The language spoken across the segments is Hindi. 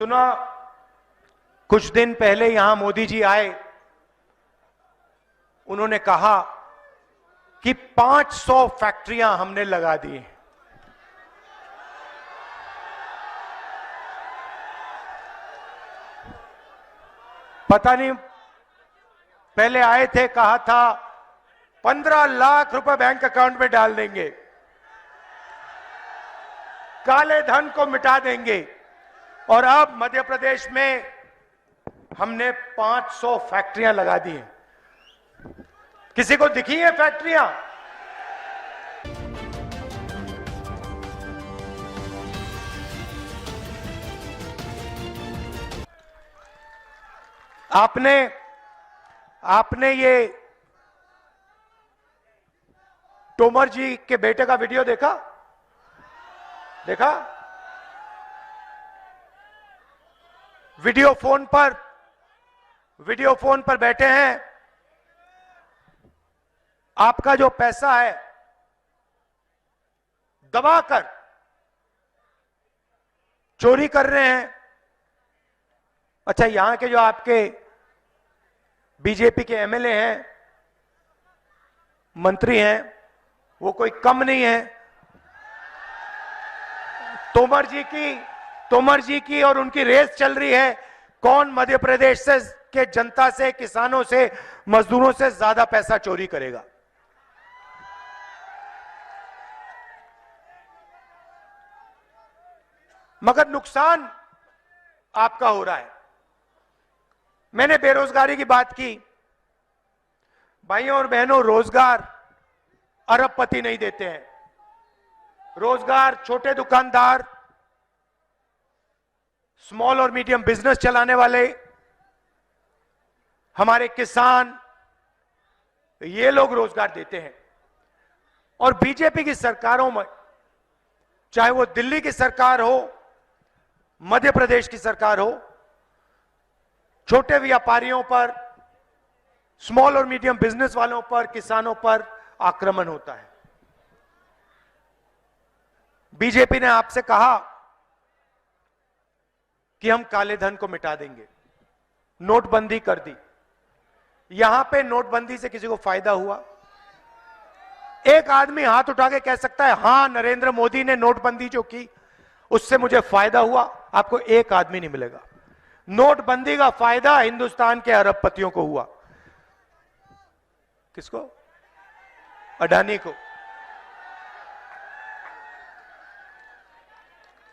सुना कुछ दिन पहले यहां मोदी जी आए, उन्होंने कहा कि 500 फैक्ट्रियां हमने लगा दी। पता नहीं, पहले आए थे कहा था 15 लाख रुपए बैंक अकाउंट में डाल देंगे, काले धन को मिटा देंगे, और अब मध्य प्रदेश में हमने 500 फैक्ट्रियां लगा दी हैं। किसी को दिखी है फैक्ट्रियां? आपने ये तोमर जी के बेटे का वीडियो देखा? वीडियो फोन पर बैठे हैं, आपका जो पैसा है दबाकर चोरी कर रहे हैं। अच्छा, यहां के जो आपके बीजेपी के एमएलए हैं, मंत्री हैं, वो कोई कम नहीं है। तोमर जी की और उनकी रेस चल रही है, कौन मध्य प्रदेश से के जनता से, किसानों से, मजदूरों से ज्यादा पैसा चोरी करेगा। मगर नुकसान आपका हो रहा है। मैंने बेरोजगारी की बात की। भाइयों और बहनों, रोजगार अरबपति नहीं देते हैं। रोजगार छोटे दुकानदार, स्मॉल और मीडियम बिजनेस चलाने वाले, हमारे किसान, ये लोग रोजगार देते हैं। और बीजेपी की सरकारों में, चाहे वो दिल्ली की सरकार हो, मध्य प्रदेश की सरकार हो, छोटे व्यापारियों पर, स्मॉल और मीडियम बिजनेस वालों पर, किसानों पर आक्रमण होता है। बीजेपी ने आपसे कहा कि हम काले धन को मिटा देंगे, नोटबंदी कर दी। यहां पे नोटबंदी से किसी को फायदा हुआ? एक आदमी हाथ उठा के कह सकता है हां, नरेंद्र मोदी ने नोटबंदी जो की उससे मुझे फायदा हुआ? आपको एक आदमी नहीं मिलेगा। नोटबंदी का फायदा हिंदुस्तान के अरबपतियों को हुआ। किसको? अडानी को।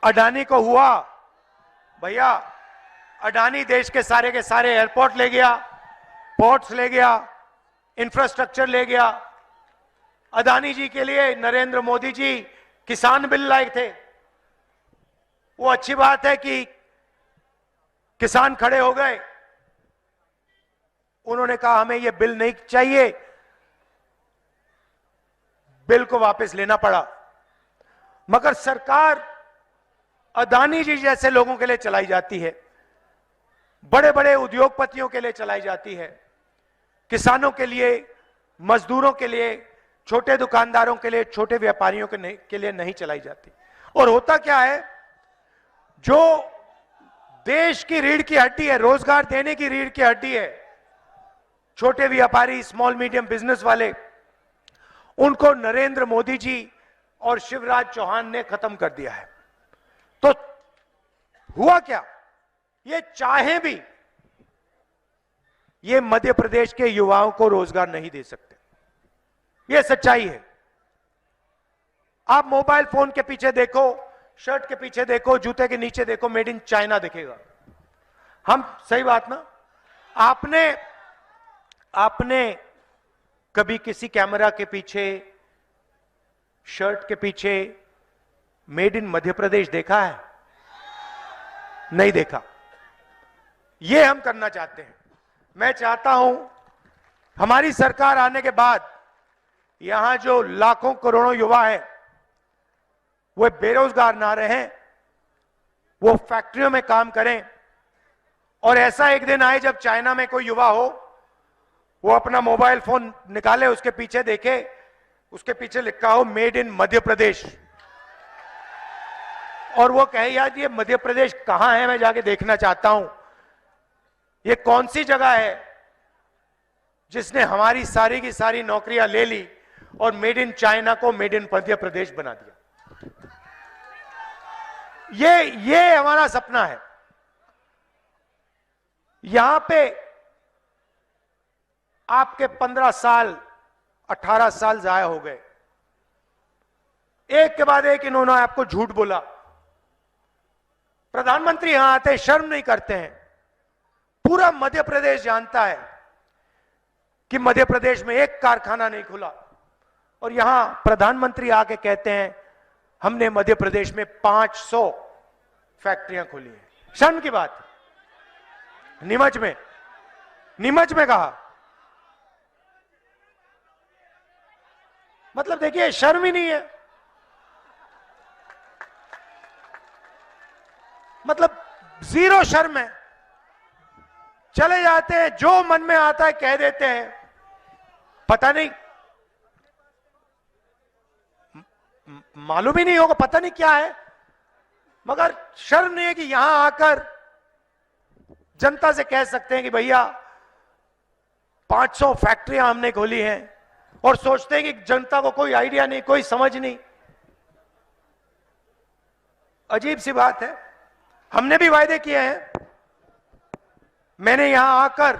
अडानी को हुआ। भैया, अडानी देश के सारे एयरपोर्ट ले गया, पोर्ट्स ले गया, इंफ्रास्ट्रक्चर ले गया। अडानी जी के लिए नरेंद्र मोदी जी किसान बिल लाए थे। वो अच्छी बात है कि किसान खड़े हो गए, उन्होंने कहा हमें ये बिल नहीं चाहिए, बिल को वापस लेना पड़ा। मगर सरकार अडानी जी जैसे लोगों के लिए चलाई जाती है, बड़े बड़े उद्योगपतियों के लिए चलाई जाती है, किसानों के लिए, मजदूरों के लिए, छोटे दुकानदारों के लिए, छोटे व्यापारियों के लिए नहीं चलाई जाती। और होता क्या है, जो देश की रीढ़ की हड्डी है, रोजगार देने की रीढ़ की हड्डी है, छोटे व्यापारी, स्मॉल मीडियम बिजनेस वाले, उनको नरेंद्र मोदी जी और शिवराज चौहान ने खत्म कर दिया है। तो हुआ क्या, ये चाहे भी ये मध्य प्रदेश के युवाओं को रोजगार नहीं दे सकते। ये सच्चाई है। आप मोबाइल फोन के पीछे देखो, शर्ट के पीछे देखो, जूते के नीचे देखो, मेड इन चाइना दिखेगा। हम सही बात ना? आपने कभी किसी कैमरा के पीछे, शर्ट के पीछे मेड इन मध्य प्रदेश देखा है? नहीं देखा। ये हम करना चाहते हैं। मैं चाहता हूं हमारी सरकार आने के बाद यहां जो लाखों करोड़ों युवा हैं, वो बेरोजगार ना रहें, वो फैक्ट्रियों में काम करें। और ऐसा एक दिन आए जब चाइना में कोई युवा हो, वो अपना मोबाइल फोन निकाले, उसके पीछे देखे, उसके पीछे लिखा हो मेड इन मध्य प्रदेश। और वो कहे यार ये मध्य प्रदेश कहां है, मैं जाके देखना चाहता हूं, ये कौन सी जगह है जिसने हमारी सारी की सारी नौकरियां ले ली और मेड इन चाइना को मेड इन मध्य प्रदेश बना दिया। ये हमारा सपना है। यहां पे आपके 15 साल 18 साल जाया हो गए, एक के बाद एक इन्होंने आपको झूठ बोला। प्रधानमंत्री यहां आते शर्म नहीं करते हैं। पूरा मध्य प्रदेश जानता है कि मध्य प्रदेश में एक कारखाना नहीं खुला, और यहां प्रधानमंत्री आके कहते हैं हमने मध्य प्रदेश में 500 फैक्ट्रियां खोली हैं। शर्म की बात। नीमच में कहा, मतलब देखिए शर्म ही नहीं है। मतलब जीरो शर्म है। चले जाते हैं, जो मन में आता है कह देते हैं। पता नहीं, मालूम ही नहीं होगा, पता नहीं क्या है, मगर शर्म नहीं है कि यहां आकर जनता से कह सकते हैं कि भैया 500 फैक्ट्रियां हमने खोली हैं, और सोचते हैं कि जनता को कोई आइडिया नहीं, कोई समझ नहीं। अजीब सी बात है। हमने भी वायदे किए हैं। मैंने यहां आकर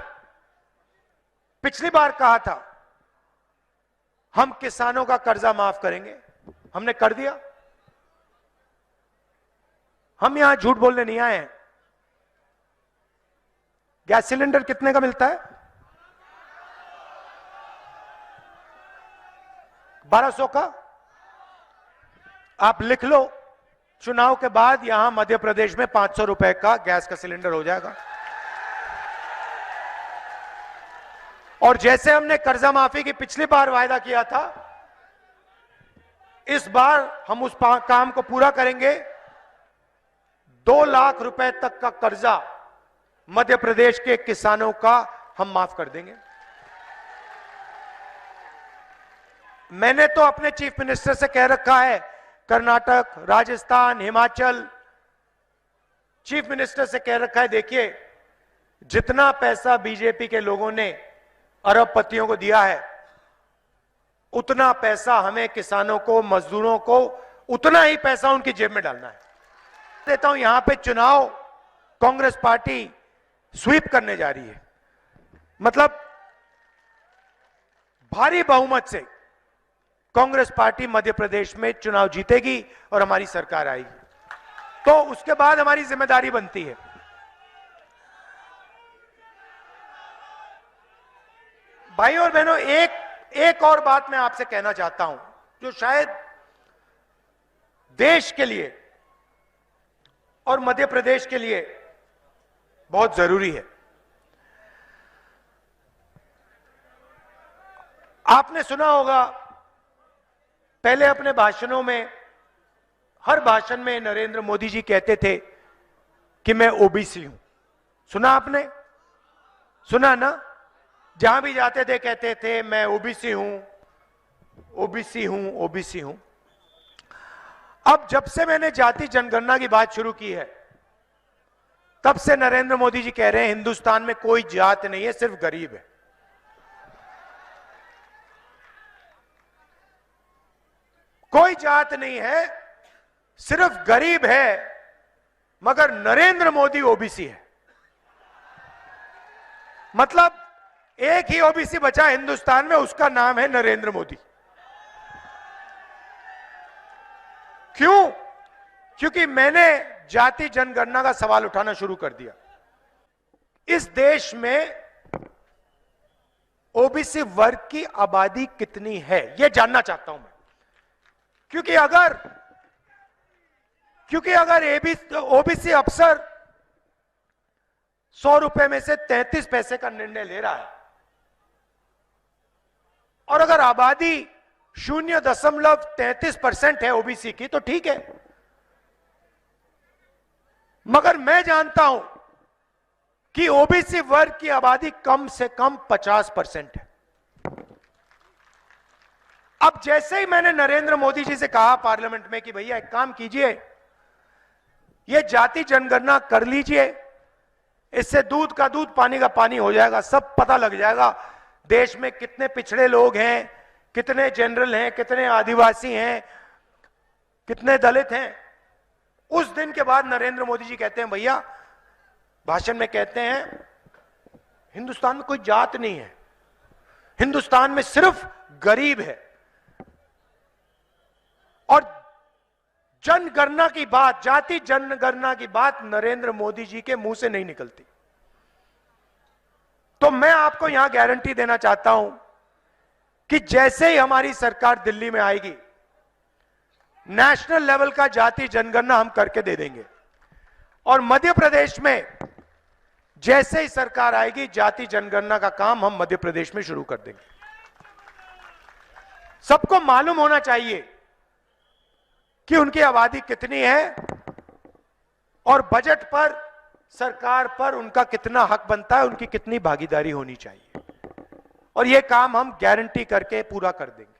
पिछली बार कहा था हम किसानों का कर्जा माफ करेंगे, हमने कर दिया। हम यहां झूठ बोलने नहीं आए हैं। गैस सिलेंडर कितने का मिलता है? 1200 का। आप लिख लो, चुनाव के बाद यहां मध्य प्रदेश में 500 रुपए का गैस का सिलेंडर हो जाएगा। और जैसे हमने कर्जा माफी की पिछली बार वायदा किया था, इस बार हम उस काम को पूरा करेंगे। 2 लाख रुपए तक का कर्जा मध्य प्रदेश के किसानों का हम माफ कर देंगे। मैंने तो अपने चीफ मिनिस्टर से कह रखा है, कर्नाटक, राजस्थान, हिमाचल, चीफ मिनिस्टर से कह रखा है देखिए जितना पैसा बीजेपी के लोगों ने अरबपतियों को दिया है, उतना पैसा हमें किसानों को, मजदूरों को, उतना ही पैसा उनकी जेब में डालना है। देता हूं, यहां पे चुनाव कांग्रेस पार्टी स्वीप करने जा रही है। मतलब भारी बहुमत से कांग्रेस पार्टी मध्य प्रदेश में चुनाव जीतेगी और हमारी सरकार आएगी। तो उसके बाद हमारी जिम्मेदारी बनती है। भाई और बहनों, एक और बात मैं आपसे कहना चाहता हूं, जो शायद देश के लिए और मध्य प्रदेश के लिए बहुत जरूरी है। आपने सुना होगा पहले अपने भाषणों में, हर भाषण में नरेंद्र मोदी जी कहते थे कि मैं ओबीसी हूं। सुना आपने? सुना ना? जहां भी जाते थे कहते थे मैं ओबीसी हूं, ओबीसी हूं, ओबीसी हूं। अब जब से मैंने जाति जनगणना की बात शुरू की है, तब से नरेंद्र मोदी जी कह रहे हैं हिंदुस्तान में कोई जात नहीं है, सिर्फ गरीब है। कोई जात नहीं है, सिर्फ गरीब है, मगर नरेंद्र मोदी ओबीसी है। मतलब एक ही ओबीसी बचा हिंदुस्तान में, उसका नाम है नरेंद्र मोदी। क्यों? क्योंकि मैंने जाति जनगणना का सवाल उठाना शुरू कर दिया। इस देश में ओबीसी वर्ग की आबादी कितनी है, यह जानना चाहता हूं मैं। क्योंकि अगर ओबीसी अफसर 100 रुपए में से 33 पैसे का निर्णय ले रहा है, और अगर आबादी 0.33% है ओबीसी की, तो ठीक है। मगर मैं जानता हूं कि ओबीसी वर्ग की आबादी कम से कम 50% है। अब जैसे ही मैंने नरेंद्र मोदी जी से कहा पार्लियामेंट में कि भैया एक काम कीजिए, ये जाति जनगणना कर लीजिए, इससे दूध का दूध पानी का पानी हो जाएगा। सब पता लग जाएगा देश में कितने पिछड़े लोग हैं, कितने जनरल हैं, कितने आदिवासी हैं, कितने दलित हैं। उस दिन के बाद नरेंद्र मोदी जी कहते हैं, भैया भाषण में कहते हैं हिंदुस्तान में कोई जात नहीं है, हिंदुस्तान में सिर्फ गरीब है। और जनगणना की बात, जाति जनगणना की बात नरेंद्र मोदी जी के मुंह से नहीं निकलती। तो मैं आपको यहां गारंटी देना चाहता हूं कि जैसे ही हमारी सरकार दिल्ली में आएगी, नेशनल लेवल का जाति जनगणना हम करके दे देंगे। और मध्य प्रदेश में जैसे ही सरकार आएगी, जाति जनगणना का काम हम मध्य प्रदेश में शुरू कर देंगे। सबको मालूम होना चाहिए कि उनकी आबादी कितनी है और बजट पर, सरकार पर उनका कितना हक बनता है, उनकी कितनी भागीदारी होनी चाहिए। और यह काम हम गारंटी करके पूरा कर देंगे।